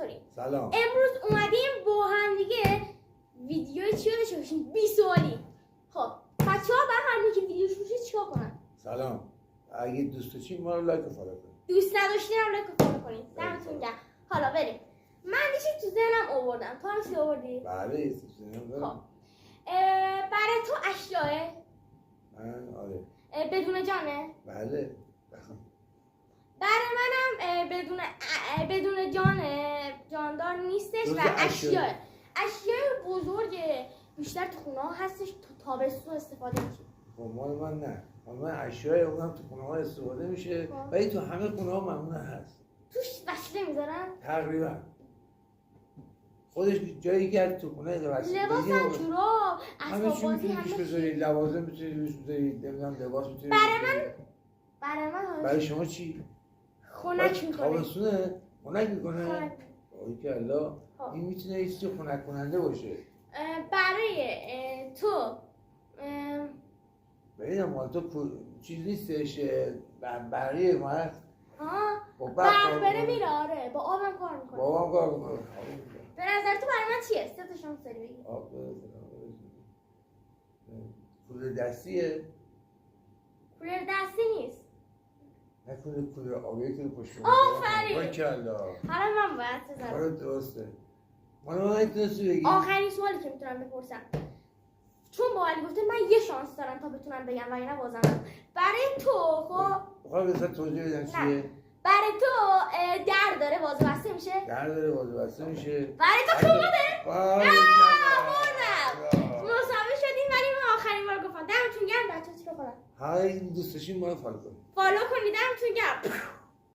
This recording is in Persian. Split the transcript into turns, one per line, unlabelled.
چطوری؟
سلام.
امروز اومدیم با هم دیگه ویدیوی چی رو داشته باشیم؟ 20 سوالی. خب بچه‌ها برای هر کی ویدیوش روشه چیکار کنن؟
سلام. اگه دوست داشتین ما رو لایک و فالو کنید.
دوست نداشتین هم لایک و فالو کنید. دمتون گرم. حالا بریم. من دیشب تو ذهنم آوردم. تو هم چی آوردی؟
بله یه چیزی دارم.
خب برای تو اشیاء
من آره.
بدون جانه؟
بله.
برای منم بدون جاندار نیستش و اشیاء بزرگه بیشتر تو خونه ها هستش تو تابستون استفاده میشه.
خب مال من نه. من اشیای اونم تو خونه ها استفاده میشه ولی تو همه خونه ها معمولا هست.
توش وصله میذارن؟
تقریبا. خودش جایی که تو خونه وصله
لباس هم جوراب
همه چی میتونی توش بذاری، لوازم میتونی توش بذاری، نمیدونم لباس میتونی.
برای من
برای شما چی؟
خنک میکنه.
تابستونه خنک میکنه. اوه که الله. این میتونه یه چیزی خنک کننده باشه.
برای تو
ببینم مال تو چیز نیستش برقیه مال.
برق بره میره. آره با آبم کار میکنه.
با آبم کار میکنه.
به نظر تو برای من چیه؟ سه تا شانس داری بگی.
کولر دستیه؟
کولر دستی نیست.
نه کولر آبیه که پشت
آفرین.
باریکلا.
حالا من باید بزنم.
آره درسته. من نمیتونستی بگی.
آخرین سوالی که میتونم بپرسم، چون با علی گفته من یه شانس دارم تا بتونم بگم و اینا بازم برای تو. خب
بخواه بسید توضیح بدم چیه؟
برای تو در داره بازو بسته میشه؟
در داره بازو بسته میشه.
برای تو کماده؟
باریکلا.
مساوی شدیم ولی من آخرین بار گفتم. دمتون گرم. بچه‌ها چیکار کنم؟
های دوست داشتین ما رو فالو کنید.
فالو کنید. دمتون گرم.